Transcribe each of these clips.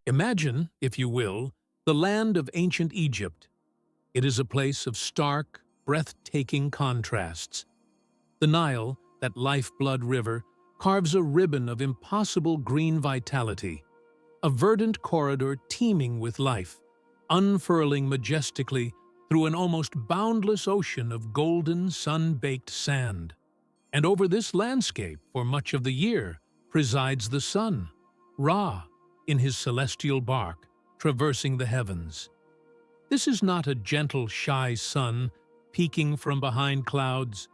Imagine, if you will, the land of ancient Egypt. It is a place of stark, breathtaking contrasts. The Nile, that lifeblood river, carves a ribbon of impossible green vitality, a verdant corridor teeming with life, unfurling majestically through an almost boundless ocean of golden, sun-baked sand. And over this landscape, for much of the year, presides the sun, Ra, in his celestial bark, traversing the heavens. This is not a gentle, shy sun peeking from behind clouds.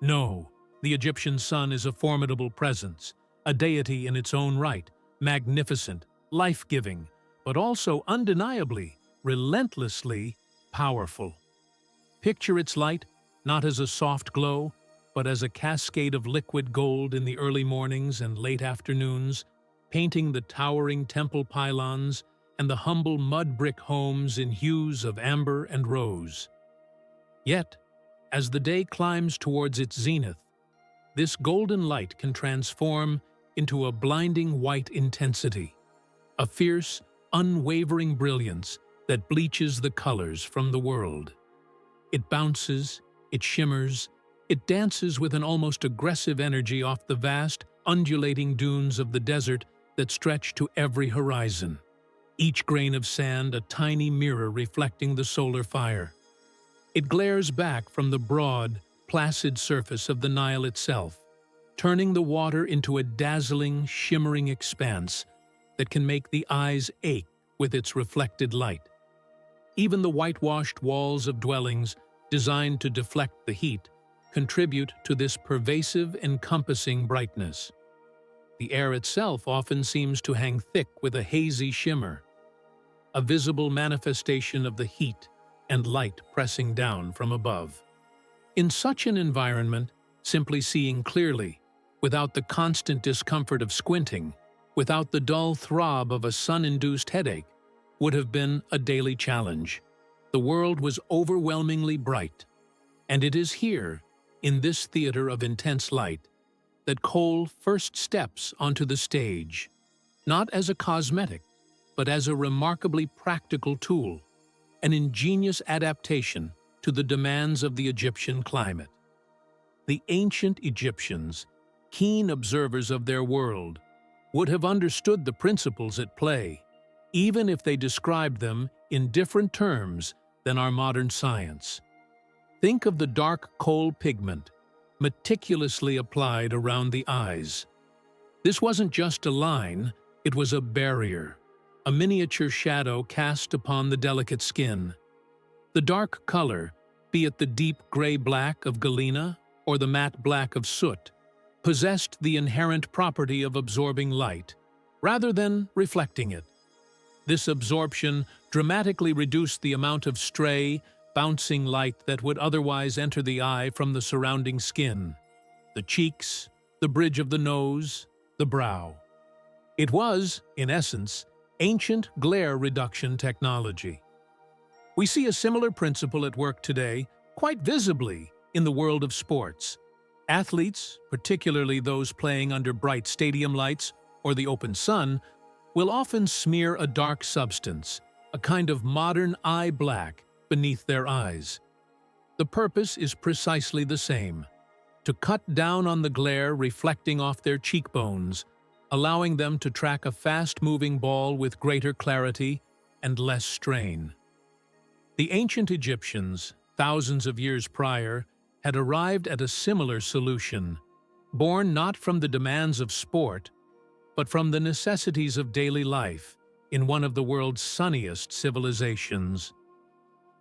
No, the Egyptian sun is a formidable presence, a deity in its own right, magnificent, life-giving, but also undeniably, relentlessly powerful. Picture its light not as a soft glow, but as a cascade of liquid gold in the early mornings and late afternoons, painting the towering temple pylons and the humble mud brick homes in hues of amber and rose. Yet, as the day climbs towards its zenith, this golden light can transform into a blinding white intensity, a fierce, unwavering brilliance that bleaches the colors from the world. It bounces, it shimmers, it dances with an almost aggressive energy off the vast, undulating dunes of the desert that stretch to every horizon, each grain of sand a tiny mirror reflecting the solar fire. It glares back from the broad, placid surface of the Nile itself, turning the water into a dazzling, shimmering expanse that can make the eyes ache with its reflected light. Even the whitewashed walls of dwellings, designed to deflect the heat, contribute to this pervasive, encompassing brightness. The air itself often seems to hang thick with a hazy shimmer, a visible manifestation of the heat and light pressing down from above. In such an environment, simply seeing clearly, without the constant discomfort of squinting, without the dull throb of a sun-induced headache, would have been a daily challenge. The world was overwhelmingly bright, and it is here, in this theater of intense light, that Cole first steps onto the stage, not as a cosmetic, but as a remarkably practical tool, an ingenious adaptation to the demands of the Egyptian climate. The ancient Egyptians, keen observers of their world, would have understood the principles at play, even if they described them in different terms than our modern science. Think of the dark kohl pigment, meticulously applied around the eyes. This wasn't just a line, it was a barrier, a miniature shadow cast upon the delicate skin. The dark color, be it the deep gray-black of galena or the matte black of soot, possessed the inherent property of absorbing light, rather than reflecting it. This absorption dramatically reduced the amount of stray, bouncing light that would otherwise enter the eye from the surrounding skin, the cheeks, the bridge of the nose, the brow. It was, in essence, ancient glare reduction technology. We see a similar principle at work today, quite visibly, in the world of sports. Athletes, particularly those playing under bright stadium lights or the open sun, will often smear a dark substance, a kind of modern eye black, beneath their eyes. The purpose is precisely the same: to cut down on the glare reflecting off their cheekbones, allowing them to track a fast-moving ball with greater clarity and less strain. The ancient Egyptians, thousands of years prior, had arrived at a similar solution, born not from the demands of sport, but from the necessities of daily life in one of the world's sunniest civilizations.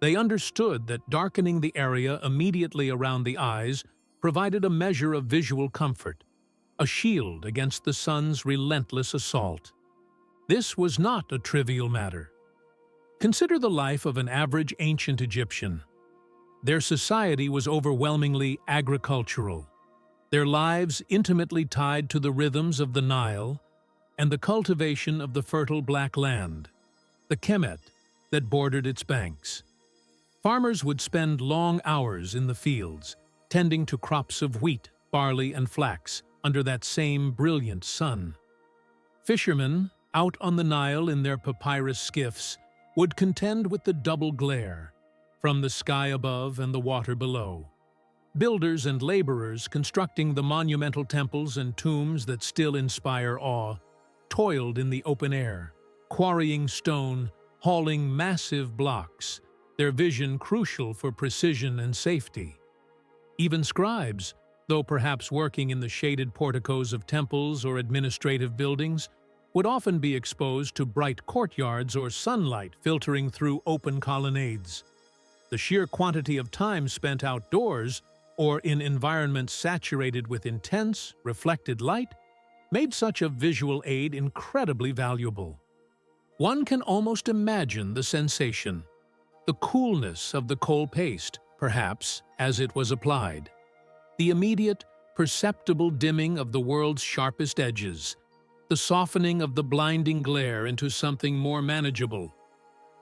They understood that darkening the area immediately around the eyes provided a measure of visual comfort, a shield against the sun's relentless assault. This was not a trivial matter. Consider the life of an average ancient Egyptian. Their society was overwhelmingly agricultural, their lives intimately tied to the rhythms of the Nile and the cultivation of the fertile black land, the Kemet, that bordered its banks. Farmers would spend long hours in the fields, tending to crops of wheat, barley, and flax under that same brilliant sun. Fishermen, out on the Nile in their papyrus skiffs, would contend with the double glare from the sky above and the water below. Builders and laborers constructing the monumental temples and tombs that still inspire awe toiled in the open air, quarrying stone, hauling massive blocks, their vision crucial for precision and safety. Even scribes, though perhaps working in the shaded porticos of temples or administrative buildings, would often be exposed to bright courtyards or sunlight filtering through open colonnades. The sheer quantity of time spent outdoors or in environments saturated with intense, reflected light made such a visual aid incredibly valuable. One can almost imagine the sensation, the coolness of the coal paste, perhaps, as it was applied, the immediate, perceptible dimming of the world's sharpest edges, the softening of the blinding glare into something more manageable.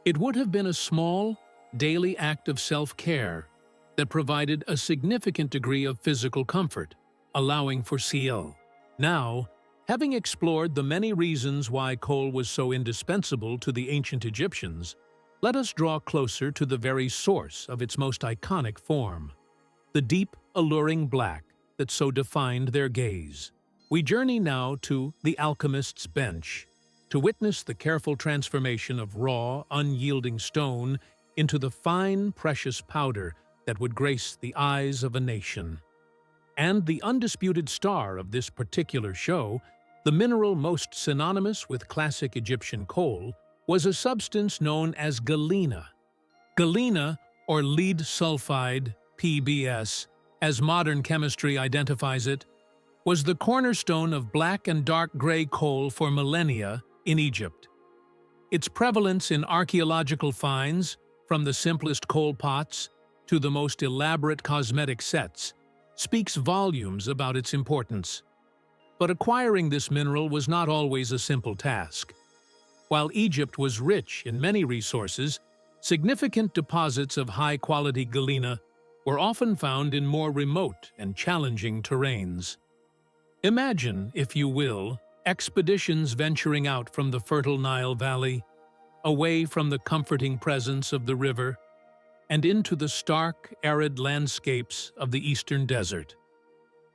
It would have been a small, daily act of self-care that provided a significant degree of physical comfort, allowing for CL. Now, having explored the many reasons why coal was so indispensable to the ancient Egyptians, let us draw closer to the very source of its most iconic form, the deep, alluring black that so defined their gaze. We journey now to the alchemist's bench, to witness the careful transformation of raw, unyielding stone into the fine, precious powder that would grace the eyes of a nation. And the undisputed star of this particular show, the mineral most synonymous with classic Egyptian coal, was a substance known as galena. Galena, or lead sulfide, PBS, as modern chemistry identifies it, was the cornerstone of black and dark gray coal for millennia in Egypt. Its prevalence in archaeological finds, from the simplest coal pots to the most elaborate cosmetic sets, speaks volumes about its importance. But acquiring this mineral was not always a simple task. While Egypt was rich in many resources, significant deposits of high-quality galena were often found in more remote and challenging terrains. Imagine, if you will, expeditions venturing out from the fertile Nile Valley, away from the comforting presence of the river, and into the stark, arid landscapes of the eastern desert.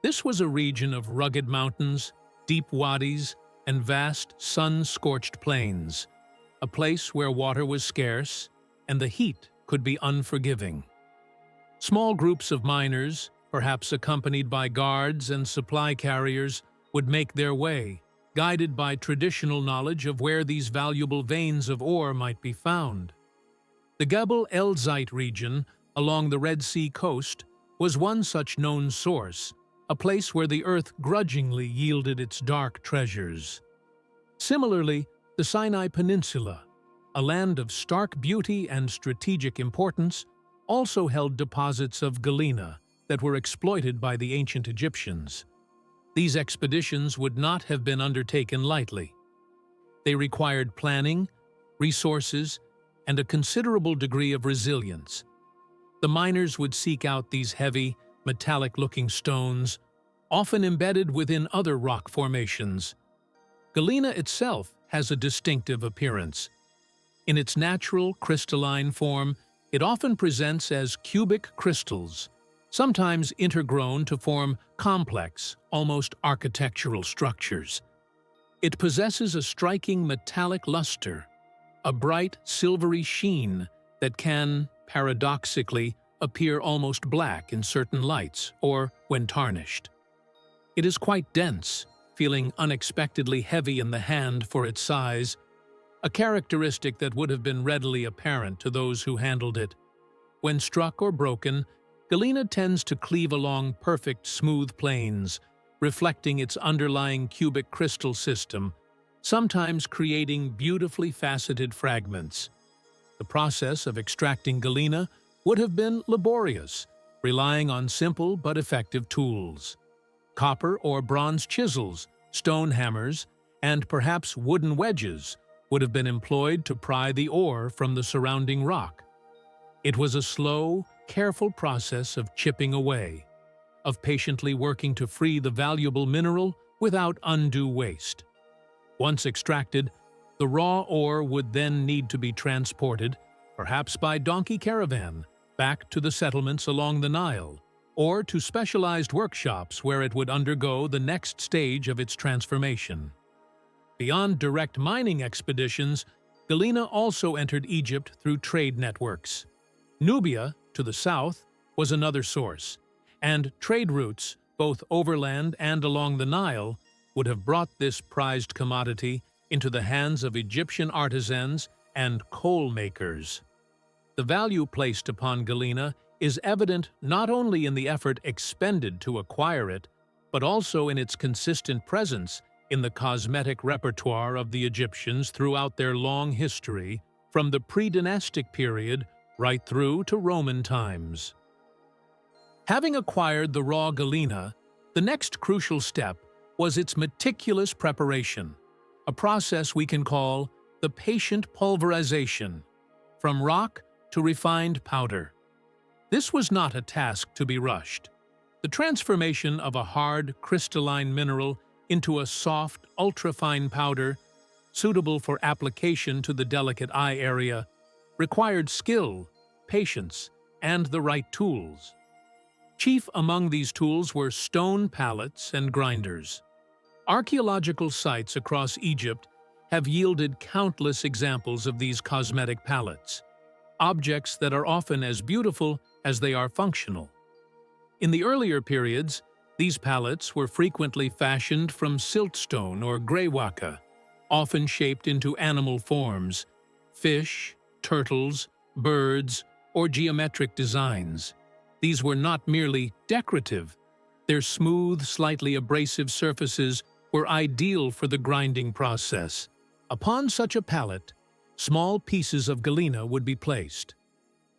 This was a region of rugged mountains, deep wadis, and vast, sun-scorched plains, a place where water was scarce and the heat could be unforgiving. Small groups of miners, perhaps accompanied by guards and supply carriers, would make their way, guided by traditional knowledge of where these valuable veins of ore might be found. The Gebel el-Zayt region, along the Red Sea coast, was one such known source, a place where the earth grudgingly yielded its dark treasures. Similarly, the Sinai Peninsula, a land of stark beauty and strategic importance, also held deposits of galena that were exploited by the ancient Egyptians. These expeditions would not have been undertaken lightly. They required planning, resources, and a considerable degree of resilience. The miners would seek out these heavy, metallic-looking stones, often embedded within other rock formations. Galena itself has a distinctive appearance. In its natural, crystalline form, it often presents as cubic crystals, sometimes intergrown to form complex, almost architectural structures. It possesses a striking metallic luster, a bright, silvery sheen that can, paradoxically, appear almost black in certain lights or when tarnished. It is quite dense, feeling unexpectedly heavy in the hand for its size, a characteristic that would have been readily apparent to those who handled it. When struck or broken, galena tends to cleave along perfect, smooth planes, reflecting its underlying cubic crystal system, sometimes creating beautifully faceted fragments. The process of extracting galena would have been laborious, relying on simple but effective tools. Copper or bronze chisels, stone hammers, and perhaps wooden wedges would have been employed to pry the ore from the surrounding rock. It was a slow, careful process of chipping away, of patiently working to free the valuable mineral without undue waste. Once extracted, The raw ore would then need to be transported, perhaps by donkey caravan, back to the settlements along the Nile, or to specialized workshops where it would undergo the next stage of its transformation. Beyond direct mining expeditions, galena also entered Egypt through trade networks. Nubia, to the south, was another source, and trade routes, both overland and along the Nile, would have brought this prized commodity into the hands of Egyptian artisans and coal makers. The value placed upon galena is evident not only in the effort expended to acquire it, but also in its consistent presence in the cosmetic repertoire of the Egyptians throughout their long history, from the pre-dynastic period right through to Roman times. Having acquired the raw galena, the next crucial step was its meticulous preparation, a process we can call the patient pulverization, from rock to refined powder. This was not a task to be rushed. The transformation of a hard, crystalline mineral into a soft, ultrafine powder, suitable for application to the delicate eye area, required skill, patience, and the right tools. Chief among these tools were stone pallets and grinders. Archaeological sites across Egypt have yielded countless examples of these cosmetic palettes, objects that are often as beautiful as they are functional. In the earlier periods, these palettes were frequently fashioned from siltstone or greywaca, often shaped into animal forms, fish, turtles, birds, or geometric designs. These were not merely decorative. Their smooth, slightly abrasive surfaces were ideal for the grinding process. Upon such a pallet, small pieces of galena would be placed.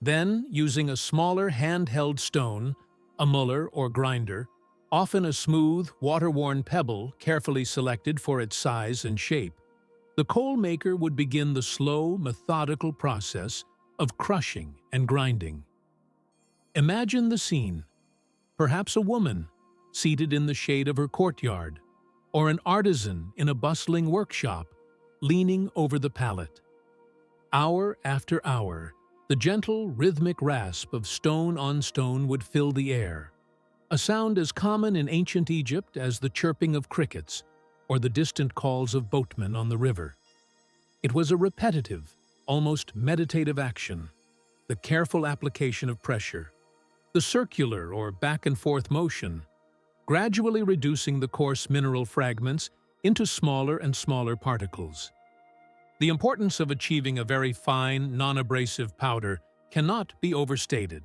Then, using a smaller handheld stone, a muller or grinder, often a smooth, water-worn pebble carefully selected for its size and shape, the coal maker would begin the slow, methodical process of crushing and grinding. Imagine the scene. Perhaps a woman, seated in the shade of her courtyard, or an artisan in a bustling workshop, leaning over the pallet. Hour after hour, the gentle, rhythmic rasp of stone on stone would fill the air, a sound as common in ancient Egypt as the chirping of crickets or the distant calls of boatmen on the river. It was a repetitive, almost meditative action, the careful application of pressure, the circular or back-and-forth motion, gradually reducing the coarse mineral fragments into smaller and smaller particles. The importance of achieving a very fine, non-abrasive powder cannot be overstated.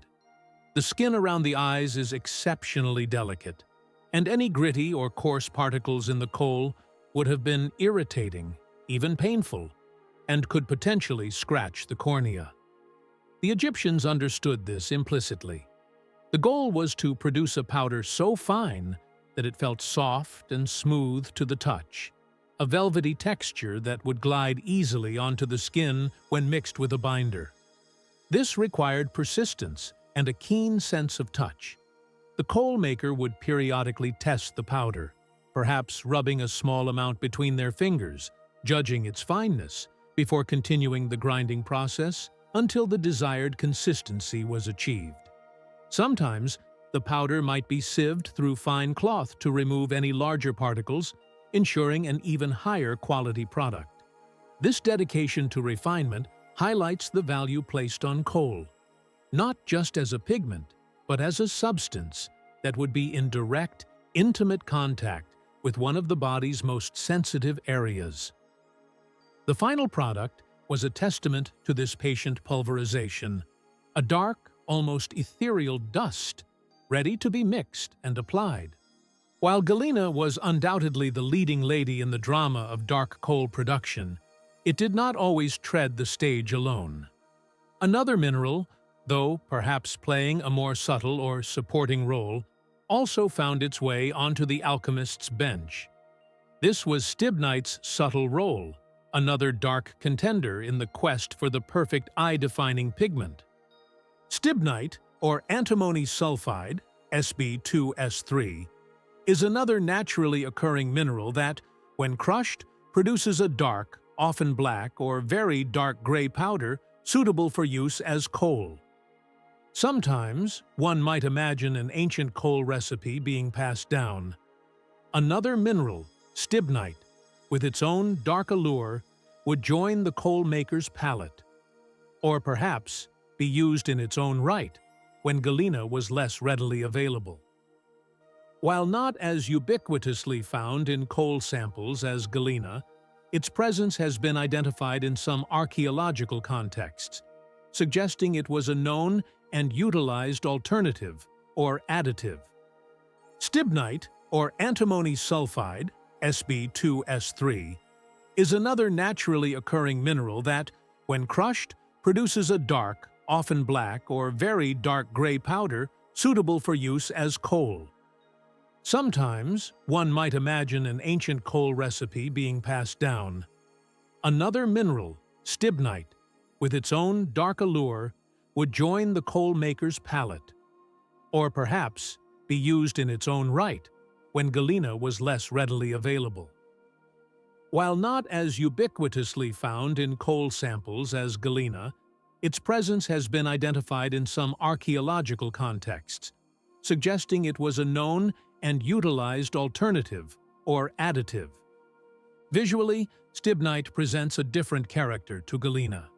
The skin around the eyes is exceptionally delicate, and any gritty or coarse particles in the coal would have been irritating, even painful, and could potentially scratch the cornea. The Egyptians understood this implicitly. The goal was to produce a powder so fine that it felt soft and smooth to the touch, a velvety texture that would glide easily onto the skin when mixed with a binder. This required persistence and a keen sense of touch. The coal maker would periodically test the powder, perhaps rubbing a small amount between their fingers, judging its fineness, before continuing the grinding process until the desired consistency was achieved. Sometimes, the powder might be sieved through fine cloth to remove any larger particles, ensuring an even higher quality product. This dedication to refinement highlights the value placed on coal, not just as a pigment, but as a substance that would be in direct, intimate contact with one of the body's most sensitive areas. The final product was a testament to this patient pulverization, a dark, almost ethereal dust, ready to be mixed and applied. While galena was undoubtedly the leading lady in the drama of dark coal production, it did not always tread the stage alone. Another mineral, though perhaps playing a more subtle or supporting role, also found its way onto the alchemist's bench. This was stibnite's subtle role, another dark contender in the quest for the perfect eye-defining pigment. Stibnite, or antimony sulfide, Sb2S3, is another naturally occurring mineral that, when crushed, produces a dark, often black or very dark gray powder suitable for use as coal. Sometimes one might imagine an ancient coal recipe being passed down. Another mineral, stibnite, with its own dark allure, would join the coal maker's palette, or perhaps be used in its own right when galena was less readily available. While not as ubiquitously found in coal samples as galena, its presence has been identified in some archaeological contexts, suggesting it was a known and utilized alternative or additive. Stibnite, or antimony sulfide, Sb2S3, is another naturally occurring mineral that, when crushed, produces a dark, often black or very dark gray powder suitable for use as coal. Sometimes one might imagine an ancient coal recipe being passed down. Another mineral, stibnite, with its own dark allure, would join the coal maker's palette, or perhaps be used in its own right when galena was less readily available. While not as ubiquitously found in coal samples as galena, its presence has been identified in some archaeological contexts, suggesting it was a known and utilized alternative or additive. Visually, stibnite presents a different character to galena.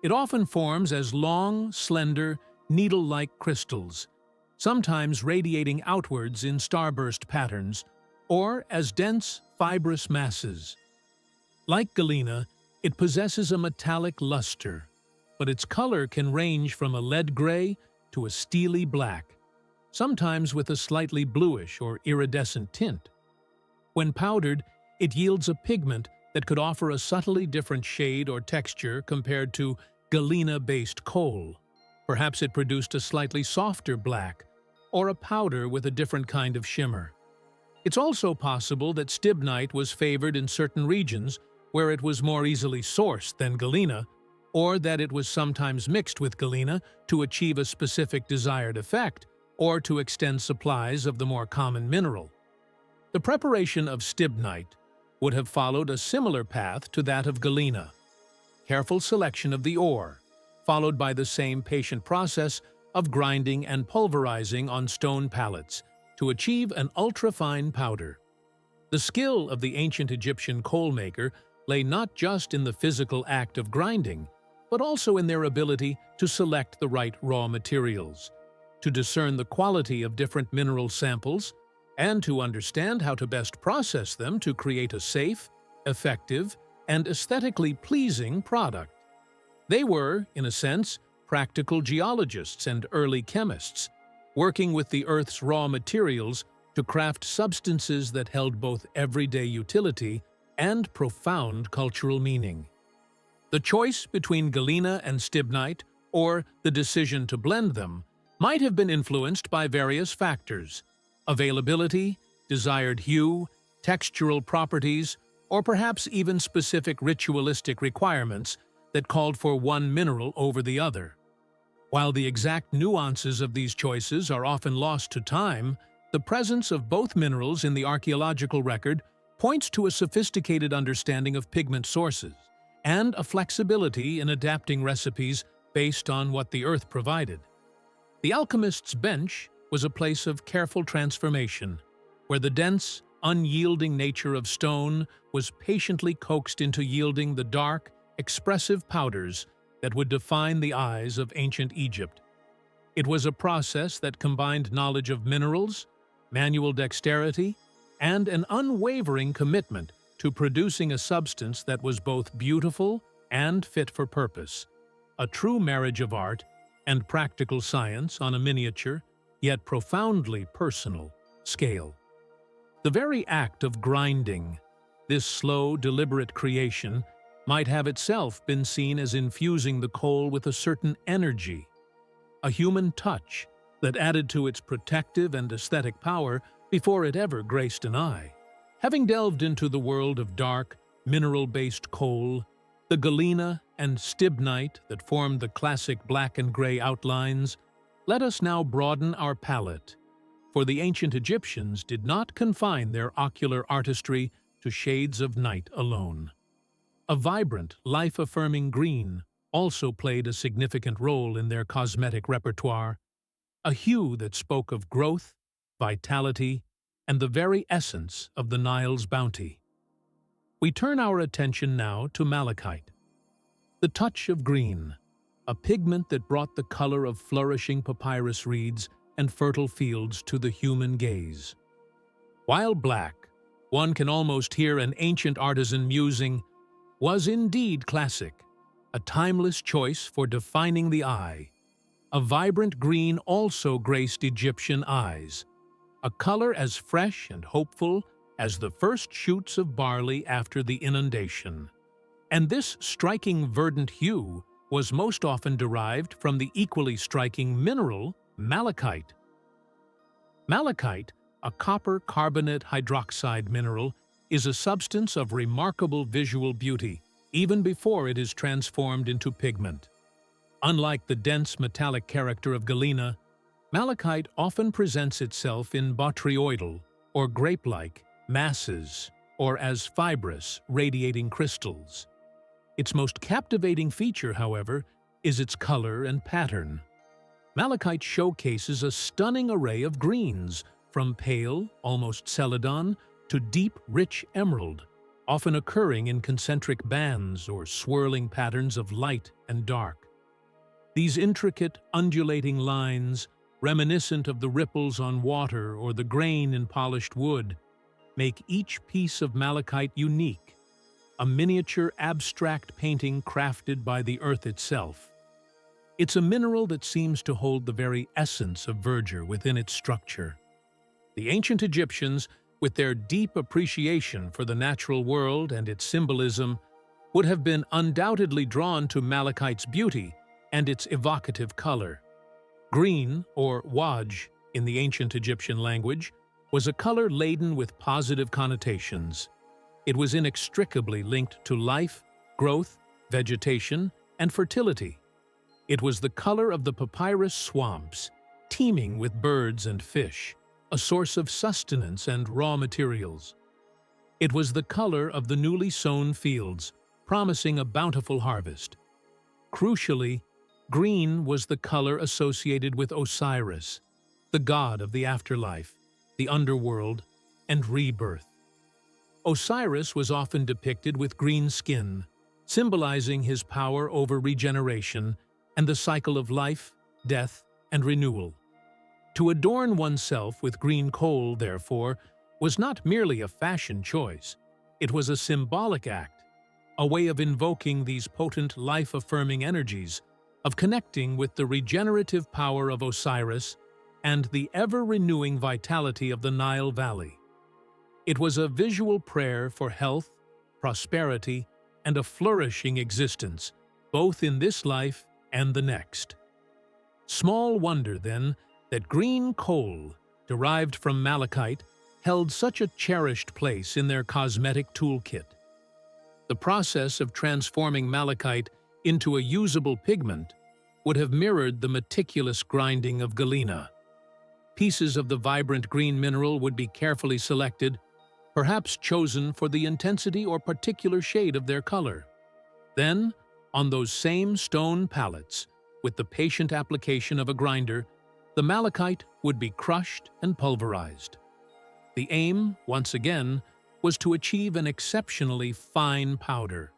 It often forms as long, slender, needle-like crystals, sometimes radiating outwards in starburst patterns, or as dense, fibrous masses. Like galena, it possesses a metallic luster, but its color can range from a lead gray to a steely black, sometimes with a slightly bluish or iridescent tint. When powdered, it yields a pigment that could offer a subtly different shade or texture compared to galena-based coal. Perhaps it produced a slightly softer black, or a powder with a different kind of shimmer. It's also possible that stibnite was favored in certain regions where it was more easily sourced than galena, or that it was sometimes mixed with galena to achieve a specific desired effect, or to extend supplies of the more common mineral. The preparation of stibnite would have followed a similar path to that of galena. Careful selection of the ore, followed by the same patient process of grinding and pulverizing on stone pallets to achieve an ultra-fine powder. The skill of the ancient Egyptian coal maker lay not just in the physical act of grinding, but also in their ability to select the right raw materials, to discern the quality of different mineral samples, and to understand how to best process them to create a safe, effective, and aesthetically pleasing product. They were, in a sense, practical geologists and early chemists, working with the Earth's raw materials to craft substances that held both everyday utility and profound cultural meaning. The choice between galena and stibnite, or the decision to blend them, might have been influenced by various factors: availability, desired hue, textural properties, or perhaps even specific ritualistic requirements that called for one mineral over the other. While the exact nuances of these choices are often lost to time, the presence of both minerals in the archaeological record points to a sophisticated understanding of pigment sources and a flexibility in adapting recipes based on what the earth provided. The alchemist's bench was a place of careful transformation, where the dense, unyielding nature of stone was patiently coaxed into yielding the dark, expressive powders that would define the eyes of ancient Egypt. It was a process that combined knowledge of minerals, manual dexterity, and an unwavering commitment to producing a substance that was both beautiful and fit for purpose, a true marriage of art and practical science on a miniature, yet profoundly personal, scale. The very act of grinding, this slow, deliberate creation, might have itself been seen as infusing the coal with a certain energy, a human touch that added to its protective and aesthetic power before it ever graced an eye. Having delved into the world of dark, mineral-based coal, the galena and stibnite that formed the classic black and gray outlines, let us now broaden our palette, for the ancient Egyptians did not confine their ocular artistry to shades of night alone. A vibrant, life-affirming green also played a significant role in their cosmetic repertoire, a hue that spoke of growth, vitality, and the very essence of the Nile's bounty. We turn our attention now to malachite, the touch of green, a pigment that brought the color of flourishing papyrus reeds and fertile fields to the human gaze. While black, one can almost hear an ancient artisan musing, was indeed classic, a timeless choice for defining the eye. A vibrant green also graced Egyptian eyes, a color as fresh and hopeful as the first shoots of barley after the inundation. And this striking verdant hue was most often derived from the equally striking mineral malachite. Malachite, a copper carbonate hydroxide mineral, is a substance of remarkable visual beauty, even before it is transformed into pigment. Unlike the dense metallic character of galena, malachite often presents itself in botryoidal, or grape-like, masses, or as fibrous, radiating crystals. Its most captivating feature, however, is its color and pattern. Malachite showcases a stunning array of greens, from pale, almost celadon, to deep, rich emerald, often occurring in concentric bands or swirling patterns of light and dark. These intricate, undulating lines, reminiscent of the ripples on water or the grain in polished wood, make each piece of malachite unique, a miniature abstract painting crafted by the earth itself. It's a mineral that seems to hold the very essence of verdure within its structure. The ancient Egyptians, with their deep appreciation for the natural world and its symbolism, would have been undoubtedly drawn to malachite's beauty and its evocative color. Green, or waj in the ancient Egyptian language, was a color laden with positive connotations. It was inextricably linked to life, growth, vegetation, and fertility. It was the color of the papyrus swamps, teeming with birds and fish, a source of sustenance and raw materials. It was the color of the newly sown fields, promising a bountiful harvest. Crucially, green was the color associated with Osiris, the god of the afterlife, the underworld, and rebirth. Osiris was often depicted with green skin, symbolizing his power over regeneration and the cycle of life, death, and renewal. To adorn oneself with green coal, therefore, was not merely a fashion choice. It was a symbolic act, a way of invoking these potent life-affirming energies, of connecting with the regenerative power of Osiris and the ever-renewing vitality of the Nile Valley. It was a visual prayer for health, prosperity, and a flourishing existence, both in this life and the next. Small wonder, then, that green coal, derived from malachite, held such a cherished place in their cosmetic toolkit. The process of transforming malachite into a usable pigment would have mirrored the meticulous grinding of galena. Pieces of the vibrant green mineral would be carefully selected, perhaps chosen for the intensity or particular shade of their color. Then, on those same stone pallets, with the patient application of a grinder, the malachite would be crushed and pulverized. The aim, once again, was to achieve an exceptionally fine powder,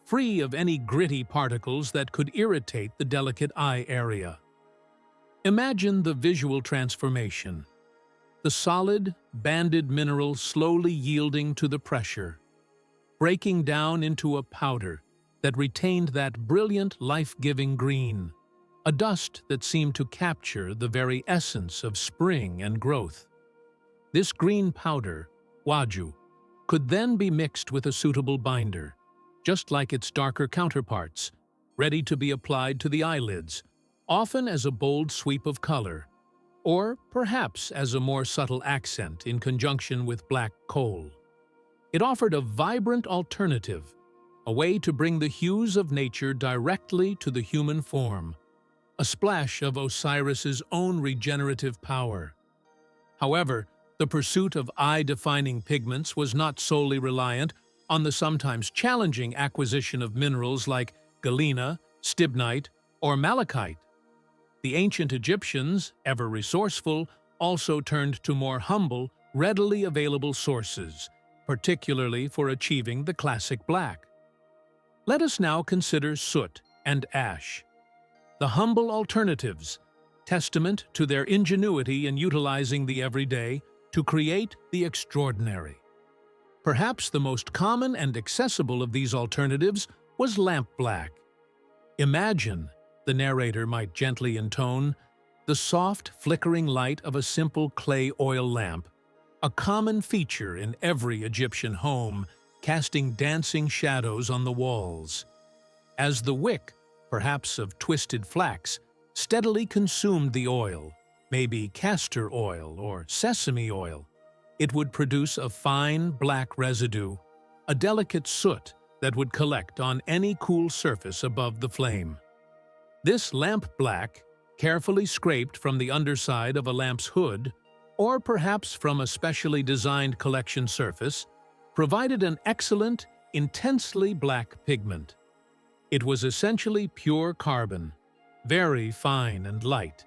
free of any gritty particles that could irritate the delicate eye area. Imagine the visual transformation. The solid, banded mineral slowly yielding to the pressure, breaking down into a powder that retained that brilliant, life-giving green, a dust that seemed to capture the very essence of spring and growth. This green powder, waju, could then be mixed with a suitable binder, just like its darker counterparts, ready to be applied to the eyelids, often as a bold sweep of color, or perhaps as a more subtle accent in conjunction with black coal. It offered a vibrant alternative, a way to bring the hues of nature directly to the human form, a splash of Osiris's own regenerative power. However, the pursuit of eye-defining pigments was not solely reliant on the sometimes challenging acquisition of minerals like galena, stibnite, or malachite. The ancient Egyptians, ever resourceful, also turned to more humble, readily available sources, particularly for achieving the classic black. Let us now consider soot and ash, the humble alternatives, testament to their ingenuity in utilizing the everyday to create the extraordinary. Perhaps the most common and accessible of these alternatives was lamp black. Imagine, the narrator might gently intone, the soft, flickering light of a simple clay oil lamp, a common feature in every Egyptian home, casting dancing shadows on the walls. As the wick, perhaps of twisted flax, steadily consumed the oil, maybe castor oil or sesame oil, it would produce a fine black residue, a delicate soot that would collect on any cool surface above the flame. This lamp black, carefully scraped from the underside of a lamp's hood, or perhaps from a specially designed collection surface, provided an excellent, intensely black pigment. It was essentially pure carbon, very fine and light,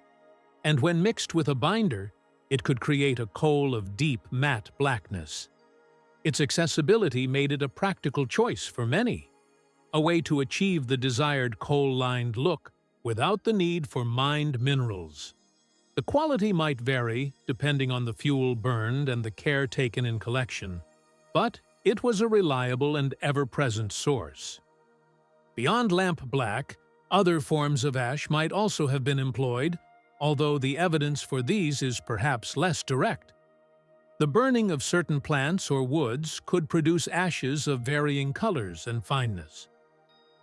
and when mixed with a binder, it could create a kohl of deep, matte blackness. Its accessibility made it a practical choice for many, a way to achieve the desired kohl-lined look without the need for mined minerals. The quality might vary depending on the fuel burned and the care taken in collection, but it was a reliable and ever-present source. Beyond lamp black, other forms of ash might also have been employed, although the evidence for these is perhaps less direct. The burning of certain plants or woods could produce ashes of varying colors and fineness.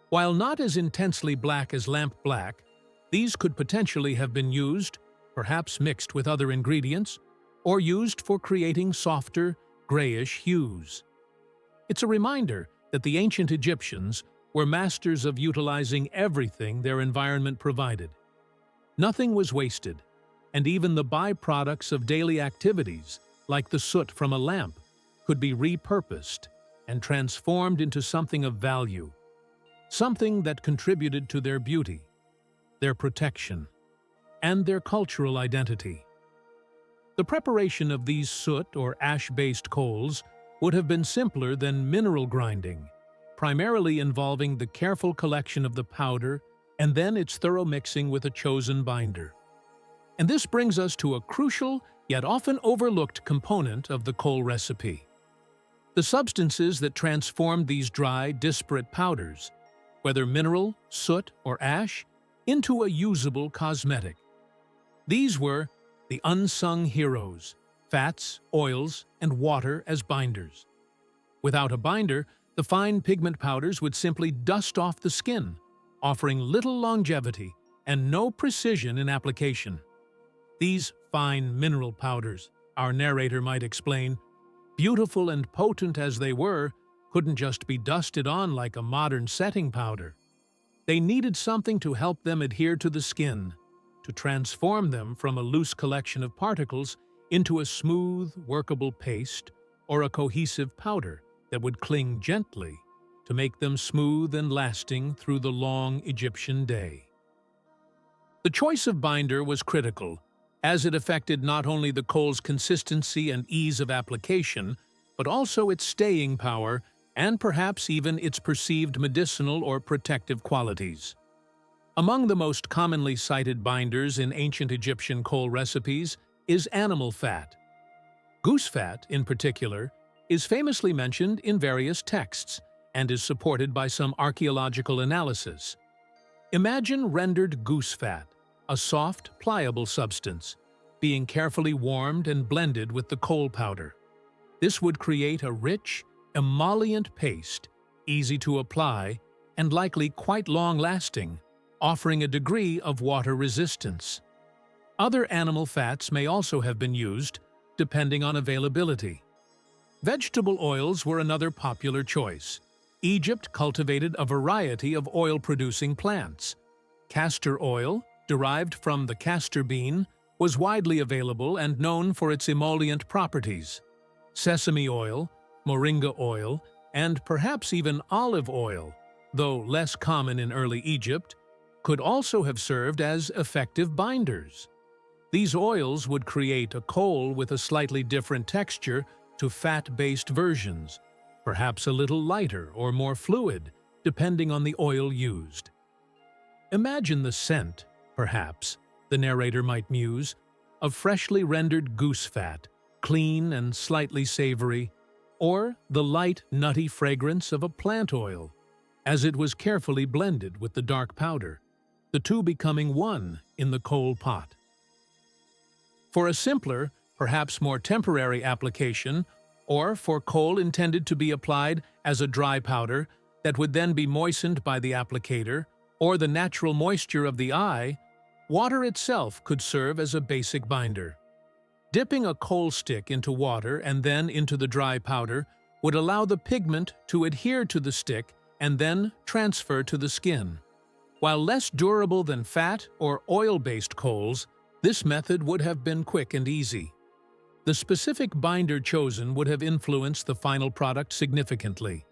While not as intensely black as lamp black, these could potentially have been used, perhaps mixed with other ingredients, or used for creating softer, grayish hues. It's a reminder that the ancient Egyptians were masters of utilizing everything their environment provided. Nothing was wasted, and even the byproducts of daily activities, like the soot from a lamp, could be repurposed and transformed into something of value, something that contributed to their beauty, their protection, and their cultural identity. The preparation of these soot or ash-based coals would have been simpler than mineral grinding, primarily involving the careful collection of the powder and then its thorough mixing with a chosen binder. And this brings us to a crucial yet often overlooked component of the coal recipe: the substances that transformed these dry, disparate powders, whether mineral, soot, or ash, into a usable cosmetic. These were the unsung heroes: fats, oils, and water as binders. Without a binder, the fine pigment powders would simply dust off the skin, offering little longevity and no precision in application. These fine mineral powders, our narrator might explain, beautiful and potent as they were, couldn't just be dusted on like a modern setting powder. They needed something to help them adhere to the skin, to transform them from a loose collection of particles into a smooth, workable paste or a cohesive powder that would cling gently to make them smooth and lasting through the long Egyptian day. The choice of binder was critical, as it affected not only the coal's consistency and ease of application, but also its staying power and perhaps even its perceived medicinal or protective qualities. Among the most commonly cited binders in ancient Egyptian coal recipes is animal fat. Goose fat, in particular, is famously mentioned in various texts and is supported by some archaeological analysis. Imagine rendered goose fat, a soft, pliable substance, being carefully warmed and blended with the coal powder. This would create a rich, emollient paste, easy to apply, and likely quite long-lasting, offering a degree of water resistance. Other animal fats may also have been used, depending on availability. Vegetable oils were another popular choice. Egypt cultivated a variety of oil-producing plants. Castor oil, derived from the castor bean, was widely available and known for its emollient properties. Sesame oil, moringa oil, and perhaps even olive oil, though less common in early Egypt, could also have served as effective binders. These oils would create a kohl with a slightly different texture to fat-based versions, perhaps a little lighter or more fluid, depending on the oil used. Imagine the scent, perhaps, the narrator might muse, of freshly rendered goose fat, clean and slightly savory, or the light, nutty fragrance of a plant oil, as it was carefully blended with the dark powder, the two becoming one in the kohl pot. For a simpler, perhaps more temporary application, or for kohl intended to be applied as a dry powder that would then be moistened by the applicator, or the natural moisture of the eye, water itself could serve as a basic binder. Dipping a kohl stick into water and then into the dry powder would allow the pigment to adhere to the stick and then transfer to the skin. While less durable than fat or oil-based kohls, this method would have been quick and easy. The specific binder chosen would have influenced the final product significantly.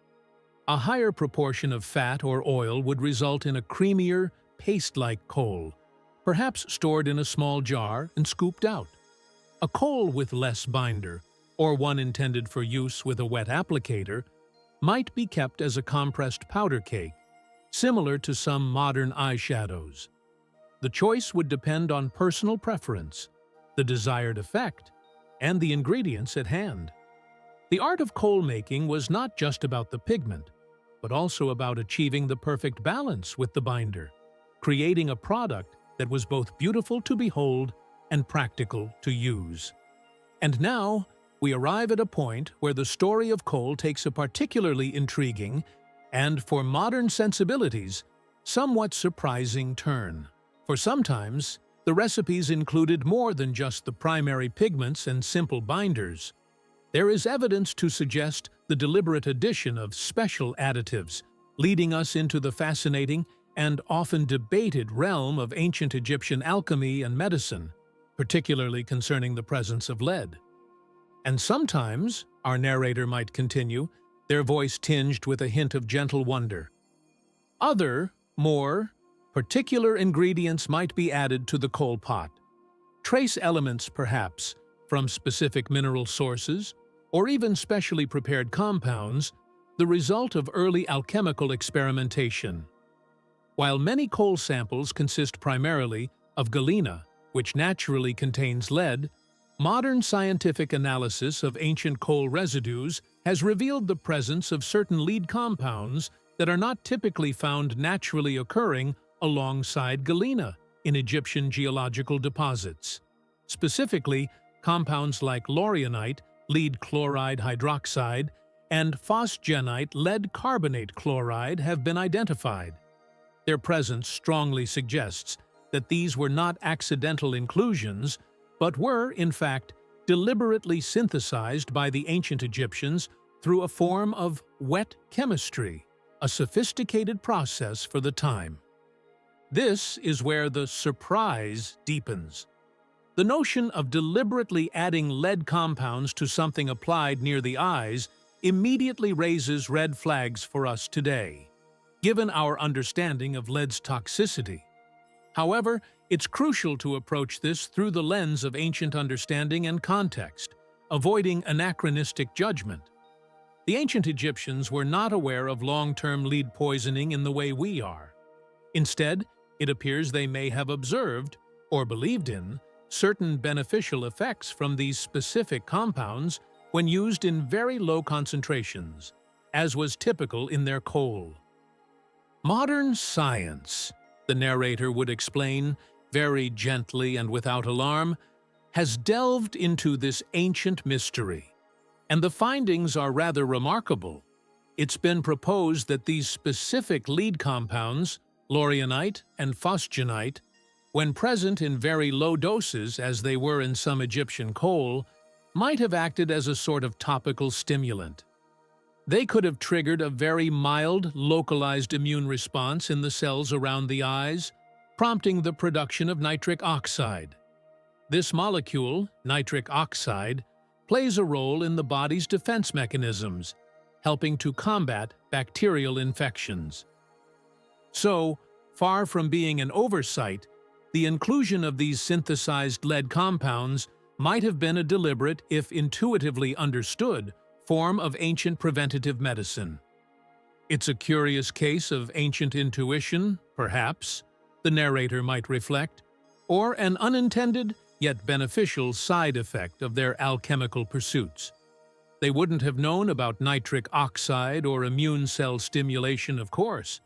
A higher proportion of fat or oil would result in a creamier, paste-like kohl, perhaps stored in a small jar and scooped out. A kohl with less binder, or one intended for use with a wet applicator, might be kept as a compressed powder cake, similar to some modern eyeshadows. The choice would depend on personal preference, the desired effect, and the ingredients at hand. The art of kohl making was not just about the pigment, but also about achieving the perfect balance with the binder, creating a product that was both beautiful to behold and practical to use. And now, we arrive at a point where the story of kohl takes a particularly intriguing and, for modern sensibilities, somewhat surprising turn. For sometimes, the recipes included more than just the primary pigments and simple binders. There is evidence to suggest the deliberate addition of special additives, leading us into the fascinating and often debated realm of ancient Egyptian alchemy and medicine, particularly concerning the presence of lead. And sometimes, our narrator might continue, their voice tinged with a hint of gentle wonder. Other, more particular ingredients might be added to the kohl pot. Trace elements, perhaps, from specific mineral sources, or even specially prepared compounds, the result of early alchemical experimentation. While many kohl samples consist primarily of galena, which naturally contains lead, modern scientific analysis of ancient kohl residues has revealed the presence of certain lead compounds that are not typically found naturally occurring alongside galena in Egyptian geological deposits. Specifically, compounds like laurionite, lead chloride hydroxide, and phosgenite lead carbonate chloride have been identified. Their presence strongly suggests that these were not accidental inclusions, but were, in fact, deliberately synthesized by the ancient Egyptians through a form of wet chemistry, a sophisticated process for the time. This is where the surprise deepens. The notion of deliberately adding lead compounds to something applied near the eyes immediately raises red flags for us today, given our understanding of lead's toxicity. However, it's crucial to approach this through the lens of ancient understanding and context, avoiding anachronistic judgment. The ancient Egyptians were not aware of long-term lead poisoning in the way we are. Instead, it appears they may have observed, or believed in, certain beneficial effects from these specific compounds when used in very low concentrations, as was typical in their kohl. Modern science, the narrator would explain, very gently and without alarm, has delved into this ancient mystery, and the findings are rather remarkable. It's been proposed that these specific lead compounds, laurionite and phosgenite, when present in very low doses as they were in some Egyptian kohl, might have acted as a sort of topical stimulant. They could have triggered a very mild, localized immune response in the cells around the eyes, prompting the production of nitric oxide. This molecule, nitric oxide, plays a role in the body's defense mechanisms, helping to combat bacterial infections. So, far from being an oversight, the inclusion of these synthesized lead compounds might have been a deliberate, if intuitively understood, form of ancient preventative medicine. It's a curious case of ancient intuition, perhaps, the narrator might reflect, or an unintended yet beneficial side effect of their alchemical pursuits. They wouldn't have known about nitric oxide or immune cell stimulation, of course,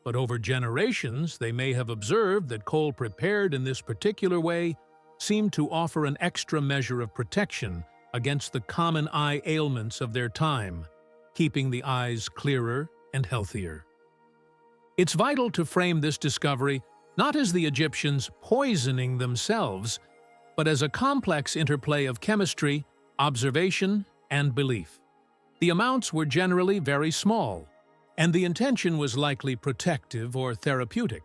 but over generations they may have observed that coal prepared in this particular way seemed to offer an extra measure of protection against the common eye ailments of their time, keeping the eyes clearer and healthier. It's vital to frame this discovery not as the Egyptians poisoning themselves, but as a complex interplay of chemistry, observation, and belief. The amounts were generally very small, and the intention was likely protective or therapeutic,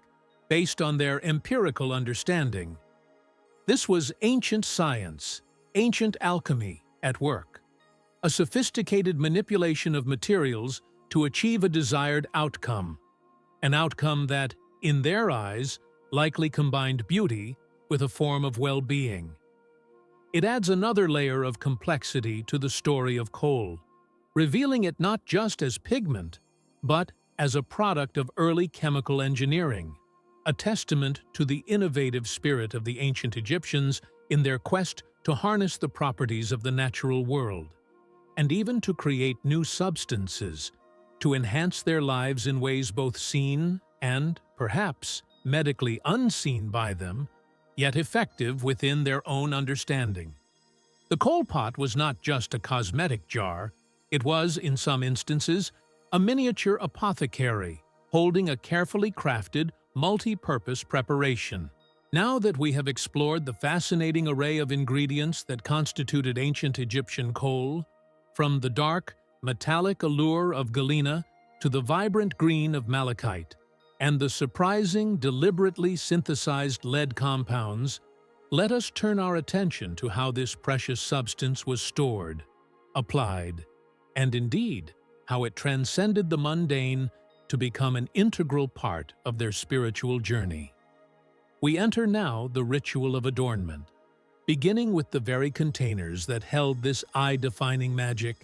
based on their empirical understanding. This was ancient science, ancient alchemy at work, a sophisticated manipulation of materials to achieve a desired outcome, an outcome that, in their eyes, likely combined beauty with a form of well-being. It adds another layer of complexity to the story of coal, revealing it not just as pigment, but as a product of early chemical engineering, a testament to the innovative spirit of the ancient Egyptians in their quest to harness the properties of the natural world, and even to create new substances to enhance their lives in ways both seen and, perhaps, medically unseen by them, yet effective within their own understanding. The coal pot was not just a cosmetic jar, it was, in some instances, a miniature apothecary holding a carefully crafted, multi-purpose preparation. Now that we have explored the fascinating array of ingredients that constituted ancient Egyptian coal, from the dark, metallic allure of galena to the vibrant green of malachite, and the surprising, deliberately synthesized lead compounds, let us turn our attention to how this precious substance was stored, applied, and indeed, how it transcended the mundane to become an integral part of their spiritual journey. We enter now the ritual of adornment, beginning with the very containers that held this eye-defining magic,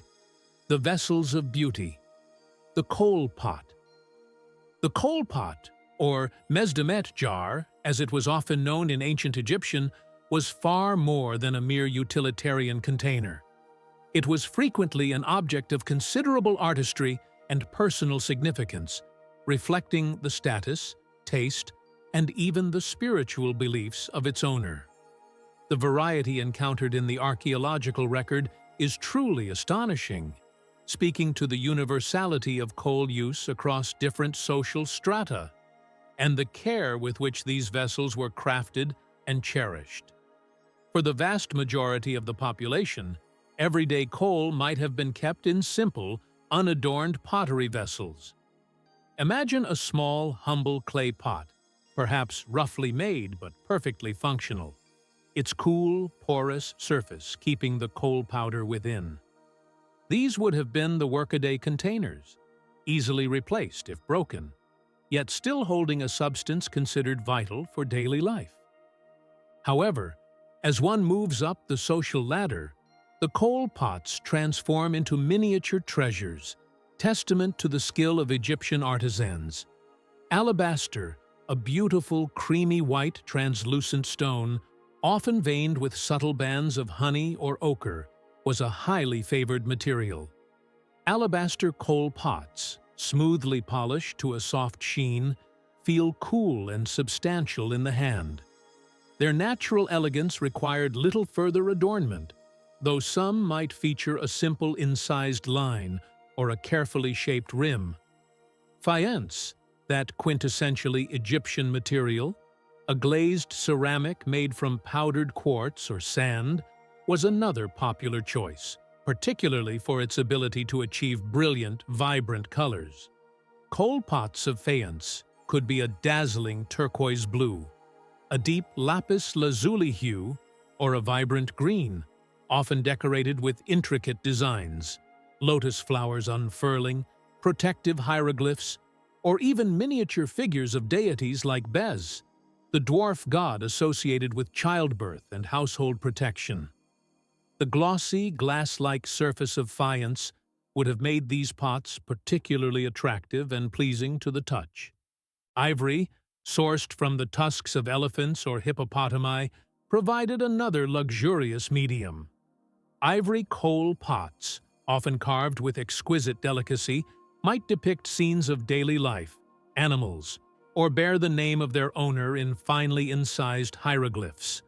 the vessels of beauty, the coal pot. The coal pot, or mesdemet jar, as it was often known in ancient Egyptian, was far more than a mere utilitarian container. It was frequently an object of considerable artistry and personal significance, reflecting the status, taste, and even the spiritual beliefs of its owner. The variety encountered in the archaeological record is truly astonishing, speaking to the universality of coal use across different social strata, and the care with which these vessels were crafted and cherished. For the vast majority of the population, everyday coal might have been kept in simple, unadorned pottery vessels. Imagine a small, humble clay pot, perhaps roughly made but perfectly functional, its cool, porous surface keeping the coal powder within. These would have been the workaday containers, easily replaced if broken, yet still holding a substance considered vital for daily life. However, as one moves up the social ladder, the coal pots transform into miniature treasures, testament to the skill of Egyptian artisans. Alabaster, a beautiful creamy white translucent stone, often veined with subtle bands of honey or ochre, was a highly favored material. Alabaster coal pots, smoothly polished to a soft sheen, feel cool and substantial in the hand. Their natural elegance required little further adornment, though some might feature a simple incised line or a carefully shaped rim. Faience, that quintessentially Egyptian material, a glazed ceramic made from powdered quartz or sand, was another popular choice, particularly for its ability to achieve brilliant, vibrant colors. Coal pots of faience could be a dazzling turquoise blue, a deep lapis lazuli hue, or a vibrant green, often decorated with intricate designs. lotus flowers unfurling, protective hieroglyphs, or even miniature figures of deities like Bez, the dwarf god associated with childbirth and household protection. The glossy, glass-like surface of faience would have made these pots particularly attractive and pleasing to the touch. Ivory, sourced from the tusks of elephants or hippopotami, provided another luxurious medium. Ivory coal pots, often carved with exquisite delicacy, might depict scenes of daily life, animals, or bear the name of their owner in finely incised hieroglyphs.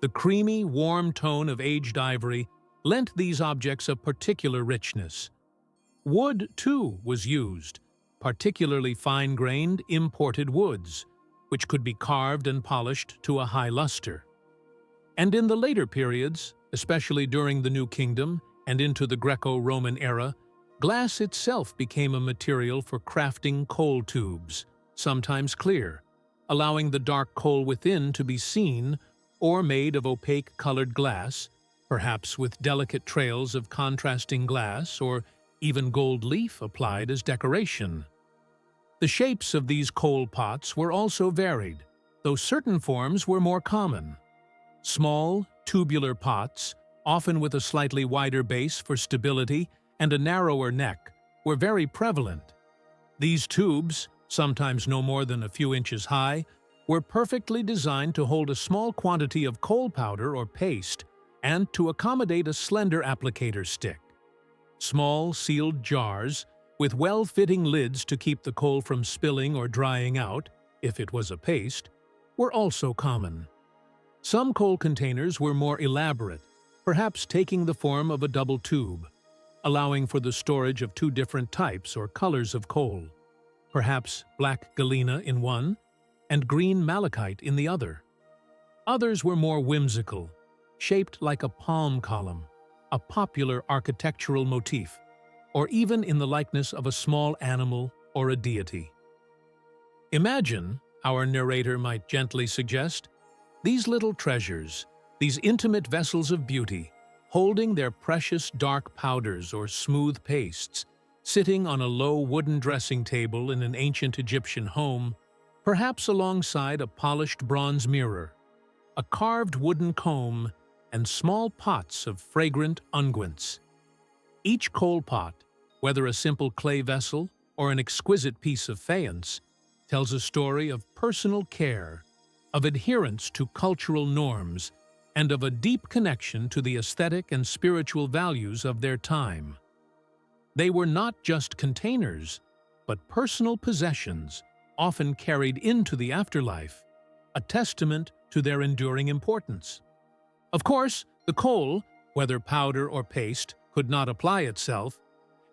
The creamy, warm tone of aged ivory lent these objects a particular richness. Wood, too, was used, particularly fine-grained imported woods, which could be carved and polished to a high luster. And in the later periods, especially during the New Kingdom and into the Greco-Roman era, glass itself became a material for crafting coal tubes, sometimes clear, allowing the dark coal within to be seen, or made of opaque colored glass, perhaps with delicate trails of contrasting glass or even gold leaf applied as decoration. The shapes of these coal pots were also varied, though certain forms were more common. Small, tubular pots, often with a slightly wider base for stability and a narrower neck, were very prevalent. These tubes, sometimes no more than a few inches high, were perfectly designed to hold a small quantity of coal powder or paste and to accommodate a slender applicator stick. Small, sealed jars, with well-fitting lids to keep the coal from spilling or drying out, if it was a paste, were also common. Some coal containers were more elaborate, perhaps taking the form of a double tube, allowing for the storage of two different types or colors of coal, perhaps black galena in one and green malachite in the other. Others were more whimsical, shaped like a palm column, a popular architectural motif, or even in the likeness of a small animal or a deity. Imagine, our narrator might gently suggest, these little treasures, these intimate vessels of beauty, holding their precious dark powders or smooth pastes, sitting on a low wooden dressing table in an ancient Egyptian home, perhaps alongside a polished bronze mirror, a carved wooden comb, and small pots of fragrant unguents. Each coal pot, whether a simple clay vessel or an exquisite piece of faience, tells a story of personal care, of adherence to cultural norms, and of a deep connection to the aesthetic and spiritual values of their time. They were not just containers, but personal possessions, often carried into the afterlife, a testament to their enduring importance. Of course, the coal, whether powder or paste, could not apply itself.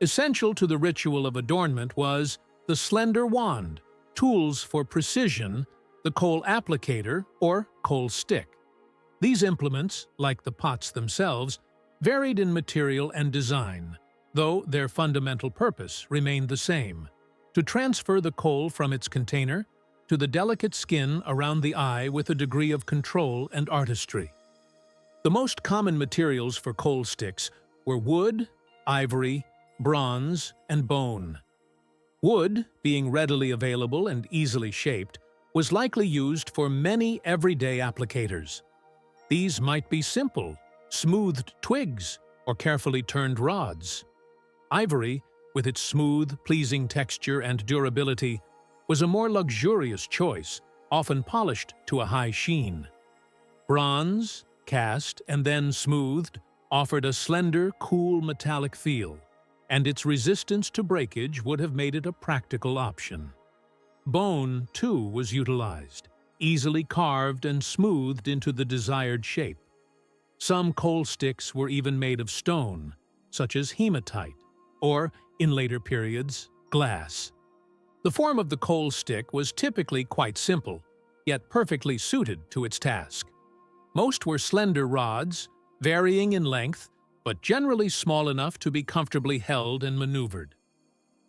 Essential to the ritual of adornment was the slender wand, tools for precision, the coal applicator or coal stick. These implements, like the pots themselves, varied in material and design, though their fundamental purpose remained the same: to transfer the coal from its container to the delicate skin around the eye with a degree of control and artistry. The most common materials for coal sticks were wood, ivory, bronze, and bone. Wood, being readily available and easily shaped, was likely used for many everyday applicators. These might be simple, smoothed twigs or carefully turned rods. Ivory, with its smooth, pleasing texture and durability, was a more luxurious choice, often polished to a high sheen. Bronze, cast and then smoothed, offered a slender, cool metallic feel, and its resistance to breakage would have made it a practical option. Bone, too, was utilized, easily carved and smoothed into the desired shape. Some coal sticks were even made of stone, such as hematite, or, in later periods, glass. The form of the coal stick was typically quite simple, yet perfectly suited to its task. Most were slender rods, varying in length, but generally small enough to be comfortably held and maneuvered.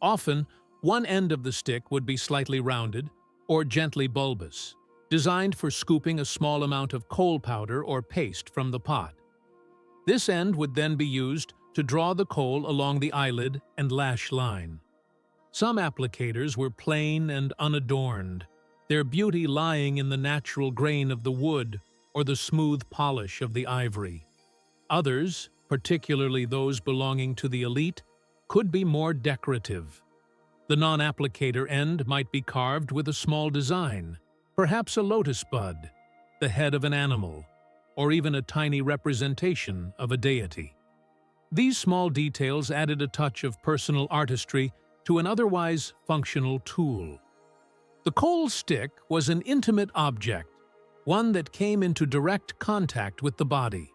Often, one end of the stick would be slightly rounded or gently bulbous, designed for scooping a small amount of coal powder or paste from the pot. This end would then be used to draw the coal along the eyelid and lash line. Some applicators were plain and unadorned, their beauty lying in the natural grain of the wood or the smooth polish of the ivory. Others, particularly those belonging to the elite, could be more decorative. The non-applicator end might be carved with a small design, perhaps a lotus bud, the head of an animal, or even a tiny representation of a deity. These small details added a touch of personal artistry to an otherwise functional tool. The coal stick was an intimate object, one that came into direct contact with the body.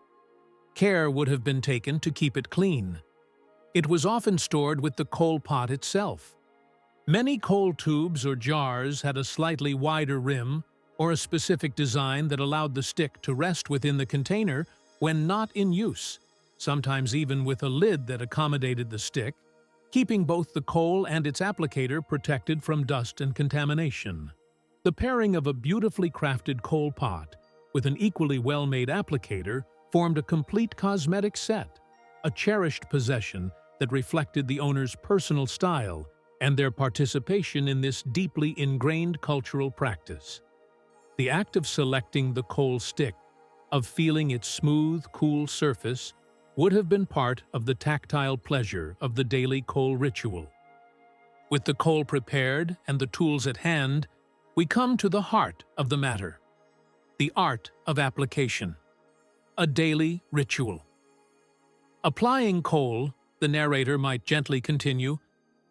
Care would have been taken to keep it clean. It was often stored with the coal pot itself. Many coal tubes or jars had a slightly wider rim or a specific design that allowed the stick to rest within the container when not in use, sometimes even with a lid that accommodated the stick, keeping both the coal and its applicator protected from dust and contamination. The pairing of a beautifully crafted coal pot with an equally well-made applicator formed a complete cosmetic set, a cherished possession that reflected the owner's personal style and their participation in this deeply ingrained cultural practice. The act of selecting the coal stick, of feeling its smooth, cool surface, would have been part of the tactile pleasure of the daily coal ritual. With the coal prepared and the tools at hand, we come to the heart of the matter, the art of application, a daily ritual. Applying coal, the narrator might gently continue,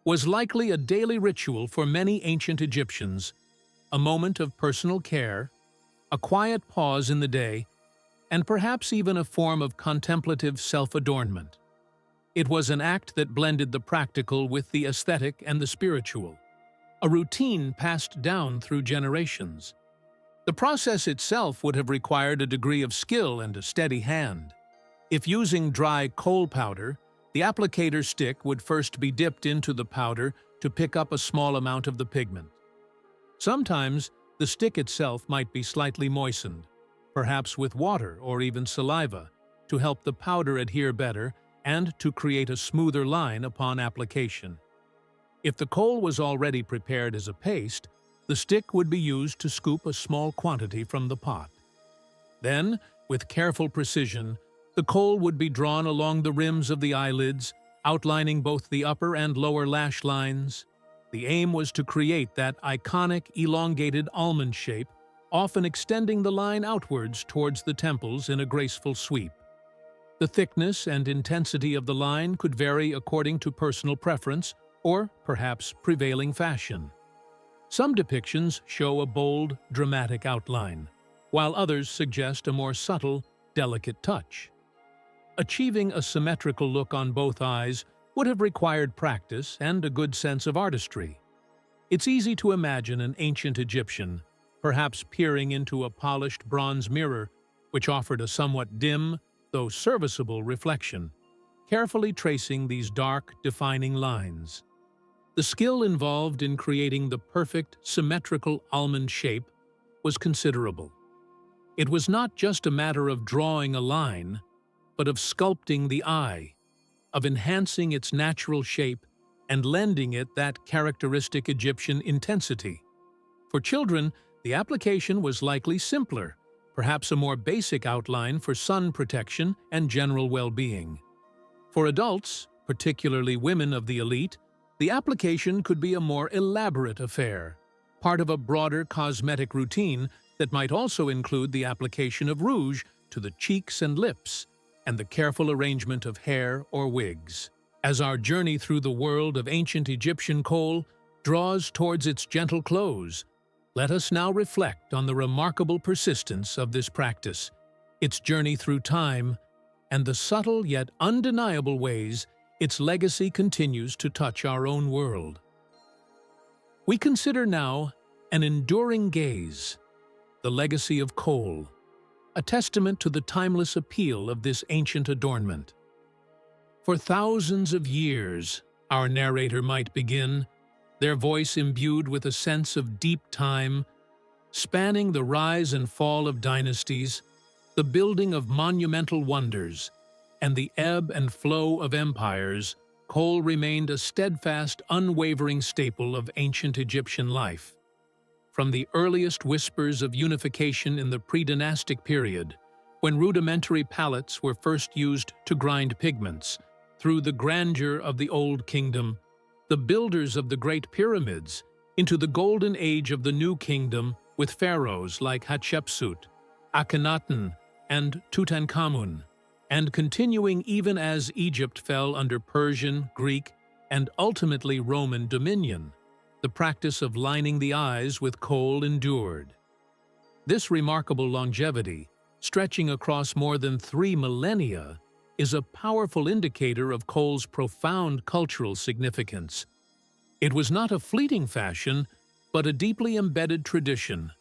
was likely a daily ritual for many ancient Egyptians, a moment of personal care, a quiet pause in the day, and perhaps even a form of contemplative self-adornment. It was an act that blended the practical with the aesthetic and the spiritual, a routine passed down through generations. The process itself would have required a degree of skill and a steady hand. If using dry coal powder, the applicator stick would first be dipped into the powder to pick up a small amount of the pigment. Sometimes, the stick itself might be slightly moistened, perhaps with water or even saliva, to help the powder adhere better and to create a smoother line upon application. If the coal was already prepared as a paste, the stick would be used to scoop a small quantity from the pot. Then, with careful precision, the coal would be drawn along the rims of the eyelids, outlining both the upper and lower lash lines. The aim was to create that iconic elongated almond shape, often extending the line outwards towards the temples in a graceful sweep. The thickness and intensity of the line could vary according to personal preference or perhaps prevailing fashion. Some depictions show a bold, dramatic outline, while others suggest a more subtle, delicate touch. Achieving a symmetrical look on both eyes would have required practice and a good sense of artistry. It's easy to imagine an ancient Egyptian, perhaps peering into a polished bronze mirror, which offered a somewhat dim, though serviceable reflection, carefully tracing these dark, defining lines. The skill involved in creating the perfect, symmetrical almond shape was considerable. It was not just a matter of drawing a line, but of sculpting the eye, of enhancing its natural shape and lending it that characteristic Egyptian intensity. For children, the application was likely simpler, perhaps a more basic outline for sun protection and general well-being. For adults, particularly women of the elite, the application could be a more elaborate affair, part of a broader cosmetic routine that might also include the application of rouge to the cheeks and lips, and the careful arrangement of hair or wigs. As our journey through the world of ancient Egyptian coal draws towards its gentle close, let us now reflect on the remarkable persistence of this practice, its journey through time, and the subtle yet undeniable ways its legacy continues to touch our own world. We consider now an enduring gaze, the legacy of coal, a testament to the timeless appeal of this ancient adornment. For thousands of years, our narrator might begin, their voice imbued with a sense of deep time, spanning the rise and fall of dynasties, the building of monumental wonders, and the ebb and flow of empires, coal remained a steadfast, unwavering staple of ancient Egyptian life. From the earliest whispers of unification in the pre-dynastic period, when rudimentary palettes were first used to grind pigments, through the grandeur of the Old Kingdom, the builders of the Great Pyramids, into the golden age of the New Kingdom with pharaohs like Hatshepsut, Akhenaten, and Tutankhamun, and continuing even as Egypt fell under Persian, Greek, and ultimately Roman dominion, the practice of lining the eyes with coal endured. This remarkable longevity, stretching across more than 3 millennia, is a powerful indicator of coal's profound cultural significance. It was not a fleeting fashion, but a deeply embedded tradition,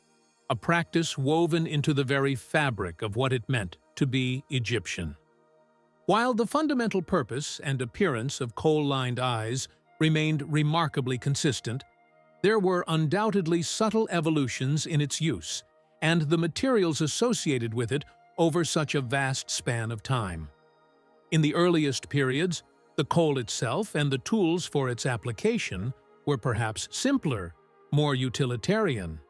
a practice woven into the very fabric of what it meant to be Egyptian. While the fundamental purpose and appearance of coal-lined eyes remained remarkably consistent, there were undoubtedly subtle evolutions in its use and the materials associated with it over such a vast span of time. In the earliest periods, the coal itself and the tools for its application were perhaps simpler, more utilitarian.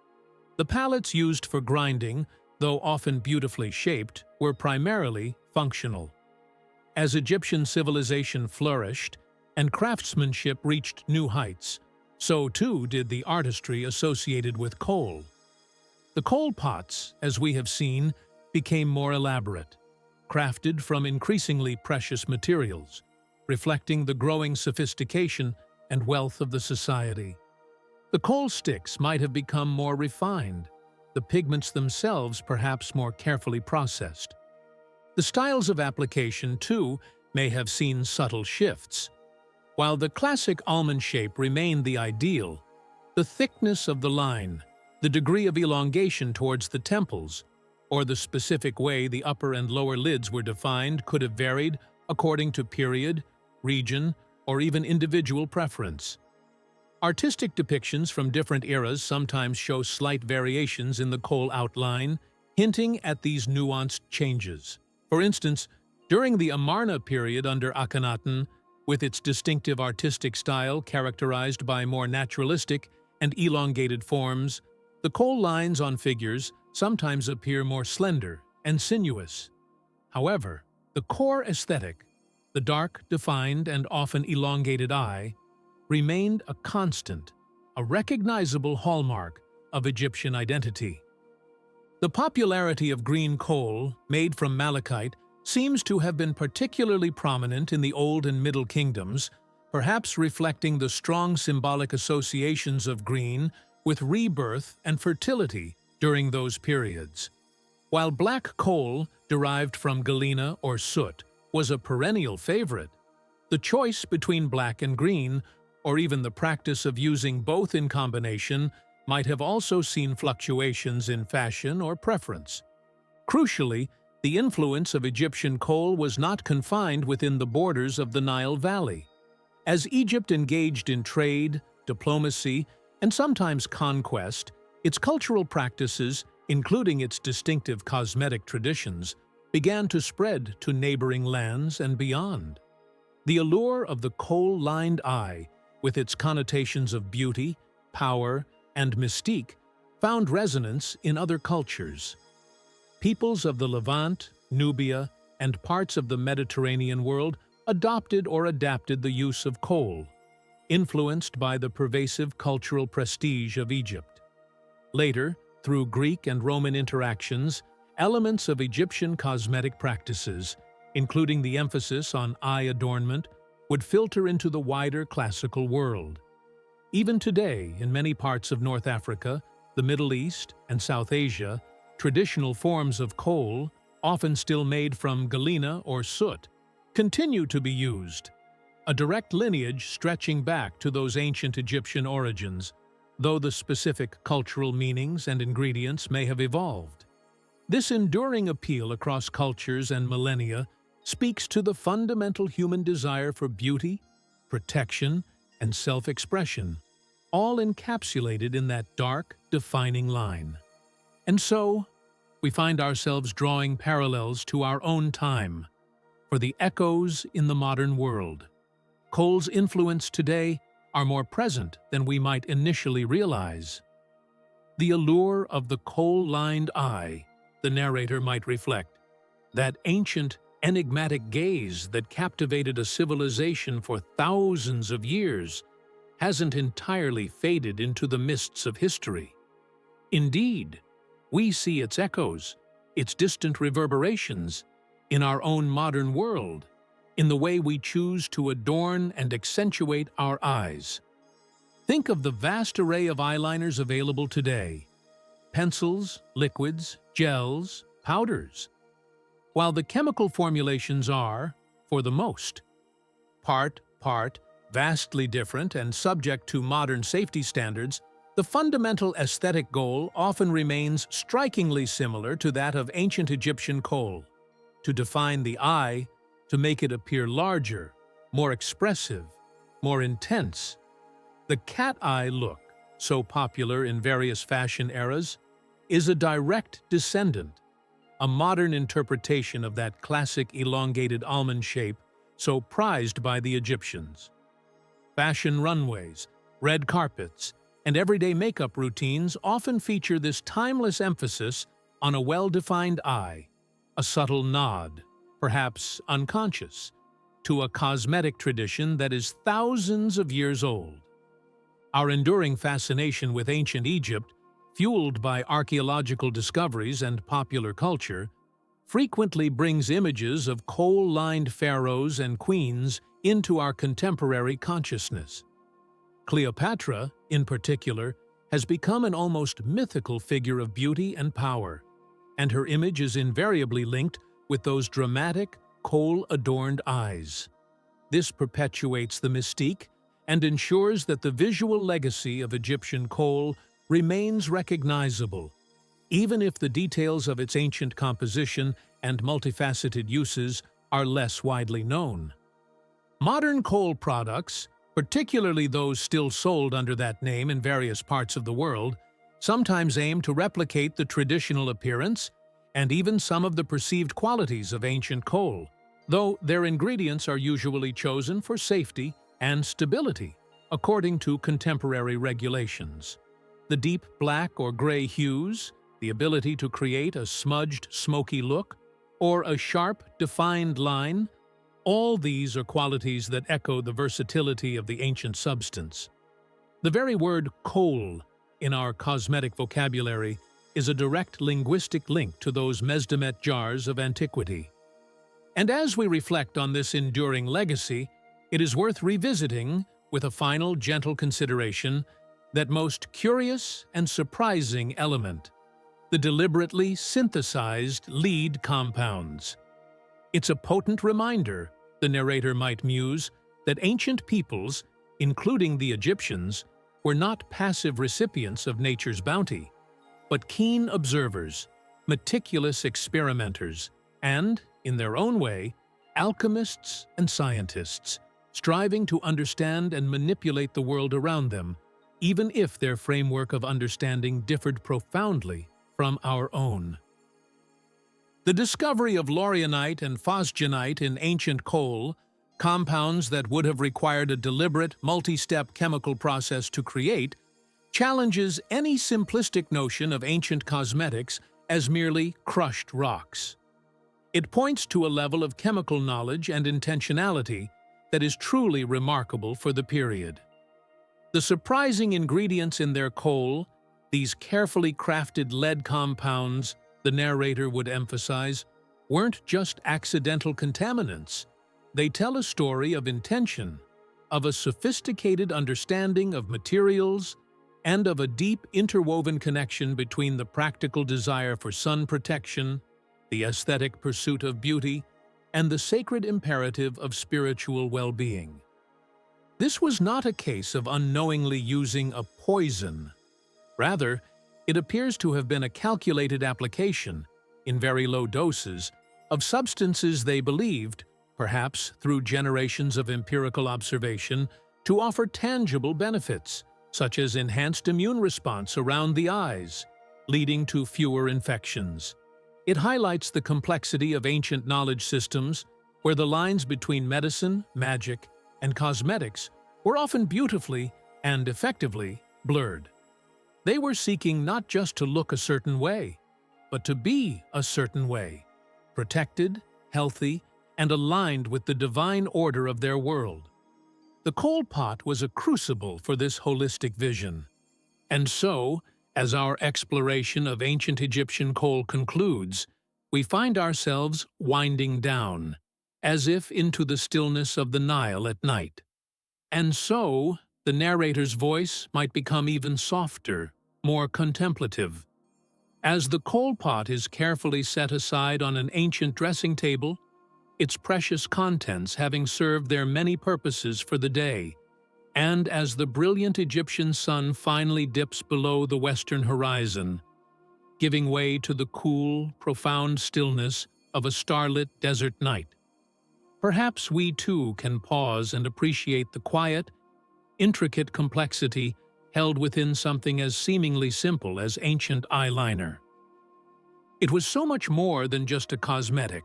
The palettes used for grinding, though often beautifully shaped, were primarily functional. As Egyptian civilization flourished and craftsmanship reached new heights, so too did the artistry associated with coal. The coal pots, as we have seen, became more elaborate, crafted from increasingly precious materials, reflecting the growing sophistication and wealth of the society. The coal sticks might have become more refined, the pigments themselves perhaps more carefully processed. The styles of application, too, may have seen subtle shifts. While the classic almond shape remained the ideal, the thickness of the line, the degree of elongation towards the temples, or the specific way the upper and lower lids were defined could have varied according to period, region, or even individual preference. Artistic depictions from different eras sometimes show slight variations in the coal outline, hinting at these nuanced changes. For instance, during the Amarna period under Akhenaten, with its distinctive artistic style characterized by more naturalistic and elongated forms, the coal lines on figures sometimes appear more slender and sinuous. However, the core aesthetic, the dark, defined, and often elongated eye, remained a constant, a recognizable hallmark of Egyptian identity. The popularity of green coal, made from malachite, seems to have been particularly prominent in the Old and Middle Kingdoms, perhaps reflecting the strong symbolic associations of green with rebirth and fertility during those periods. While black coal, derived from galena or soot, was a perennial favorite, the choice between black and green, or even the practice of using both in combination, might have also seen fluctuations in fashion or preference. Crucially, the influence of Egyptian coal was not confined within the borders of the Nile Valley. As Egypt engaged in trade, diplomacy, and sometimes conquest, its cultural practices, including its distinctive cosmetic traditions, began to spread to neighboring lands and beyond. The allure of the coal-lined eye, with its connotations of beauty, power, and mystique, found resonance in other cultures. Peoples of the Levant, Nubia, and parts of the Mediterranean world adopted or adapted the use of coal, influenced by the pervasive cultural prestige of Egypt. Later, through Greek and Roman interactions, elements of Egyptian cosmetic practices, including the emphasis on eye adornment, would filter into the wider classical world. Even today, in many parts of North Africa, the Middle East, and South Asia, traditional forms of coal, often still made from galena or soot, continue to be used, a direct lineage stretching back to those ancient Egyptian origins, though the specific cultural meanings and ingredients may have evolved. This enduring appeal across cultures and millennia speaks to the fundamental human desire for beauty, protection, and self-expression, all encapsulated in that dark, defining line. And so, we find ourselves drawing parallels to our own time. for the echoes in the modern world. Coal's influence today are more present than we might initially realize. The allure of the coal-lined eye, the narrator might reflect, that ancient, enigmatic gaze that captivated a civilization for thousands of years, hasn't entirely faded into the mists of history. Indeed, we see its echoes, its distant reverberations, in our own modern world, in the way we choose to adorn and accentuate our eyes. Think of the vast array of eyeliners available today: pencils, liquids, gels, powders. While the chemical formulations are, for the most part, vastly different and subject to modern safety standards, the fundamental aesthetic goal often remains strikingly similar to that of ancient Egyptian coal: to define the eye, to make it appear larger, more expressive, more intense. The cat eye look, so popular in various fashion eras, is a direct descendant, a modern interpretation of that classic elongated almond shape so prized by the Egyptians. Fashion runways, red carpets, and everyday makeup routines often feature this timeless emphasis on a well-defined eye, a subtle nod, perhaps unconscious, to a cosmetic tradition that is thousands of years old. Our enduring fascination with ancient Egypt, fueled by archaeological discoveries and popular culture, frequently brings images of coal-lined pharaohs and queens into our contemporary consciousness. Cleopatra, in particular, has become an almost mythical figure of beauty and power, and her image is invariably linked with those dramatic, coal-adorned eyes. This perpetuates the mystique and ensures that the visual legacy of Egyptian coal remains recognizable, even if the details of its ancient composition and multifaceted uses are less widely known. Modern coal products, particularly those still sold under that name in various parts of the world, sometimes aim to replicate the traditional appearance and even some of the perceived qualities of ancient coal, though their ingredients are usually chosen for safety and stability, according to contemporary regulations. The deep black or gray hues, the ability to create a smudged, smoky look, or a sharp, defined line, all these are qualities that echo the versatility of the ancient substance. The very word coal in our cosmetic vocabulary is a direct linguistic link to those Mesdemet jars of antiquity. And as we reflect on this enduring legacy, it is worth revisiting, with a final gentle consideration, that most curious and surprising element: the deliberately synthesized lead compounds. It's a potent reminder, the narrator might muse, that ancient peoples, including the Egyptians, were not passive recipients of nature's bounty, but keen observers, meticulous experimenters, and, in their own way, alchemists and scientists, striving to understand and manipulate the world around them, even if their framework of understanding differed profoundly from our own. The discovery of laurionite and phosgenite in ancient coal, compounds that would have required a deliberate, multi-step chemical process to create, challenges any simplistic notion of ancient cosmetics as merely crushed rocks. It points to a level of chemical knowledge and intentionality that is truly remarkable for the period. The surprising ingredients in their coal, these carefully crafted lead compounds, the narrator would emphasize, weren't just accidental contaminants. They tell a story of intention, of a sophisticated understanding of materials, and of a deep interwoven connection between the practical desire for sun protection, the aesthetic pursuit of beauty, and the sacred imperative of spiritual well-being. This was not a case of unknowingly using a poison. Rather, it appears to have been a calculated application, in very low doses, of substances they believed, perhaps through generations of empirical observation, to offer tangible benefits, such as enhanced immune response around the eyes, leading to fewer infections. It highlights the complexity of ancient knowledge systems where the lines between medicine, magic, and cosmetics were often beautifully and effectively blurred. They were seeking not just to look a certain way, but to be a certain way, protected, healthy, and aligned with the divine order of their world. The coal pot was a crucible for this holistic vision. And so, as our exploration of ancient Egyptian coal concludes, we find ourselves winding down, as if into the stillness of the Nile at night. And so, the narrator's voice might become even softer, more contemplative. As the coal pot is carefully set aside on an ancient dressing table, its precious contents having served their many purposes for the day, and as the brilliant Egyptian sun finally dips below the western horizon, giving way to the cool, profound stillness of a starlit desert night, perhaps we too can pause and appreciate the quiet, intricate complexity held within something as seemingly simple as ancient eyeliner. It was so much more than just a cosmetic.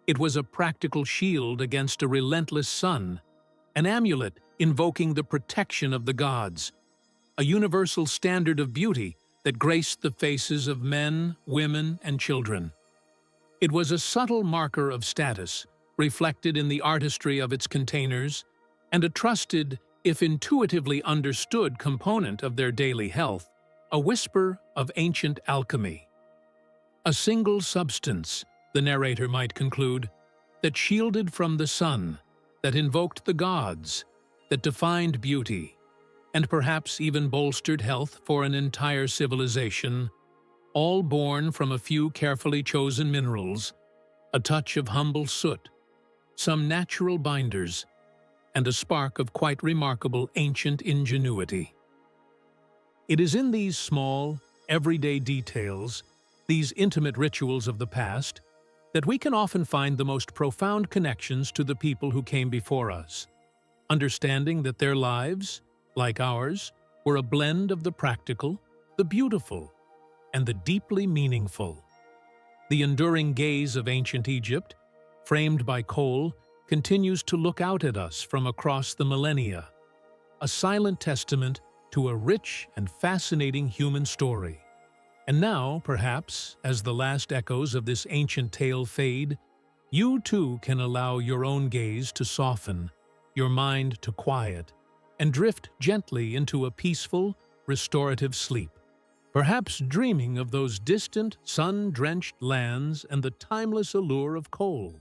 It was a practical shield against a relentless sun, an amulet invoking the protection of the gods, a universal standard of beauty that graced the faces of men, women, and children. It was a subtle marker of status, reflected in the artistry of its containers, and a trusted, if intuitively understood, component of their daily health, a whisper of ancient alchemy. A single substance, the narrator might conclude, that shielded from the sun, that invoked the gods, that defined beauty, and perhaps even bolstered health for an entire civilization, all born from a few carefully chosen minerals, a touch of humble soot, some natural binders, and a spark of quite remarkable ancient ingenuity. It is in these small, everyday details, these intimate rituals of the past, that we can often find the most profound connections to the people who came before us, understanding that their lives, like ours, were a blend of the practical, the beautiful, and the deeply meaningful. The enduring gaze of ancient Egypt, framed by coal, continues to look out at us from across the millennia, a silent testament to a rich and fascinating human story. And now, perhaps, as the last echoes of this ancient tale fade, you too can allow your own gaze to soften, your mind to quiet, and drift gently into a peaceful, restorative sleep, perhaps dreaming of those distant, sun-drenched lands and the timeless allure of coal.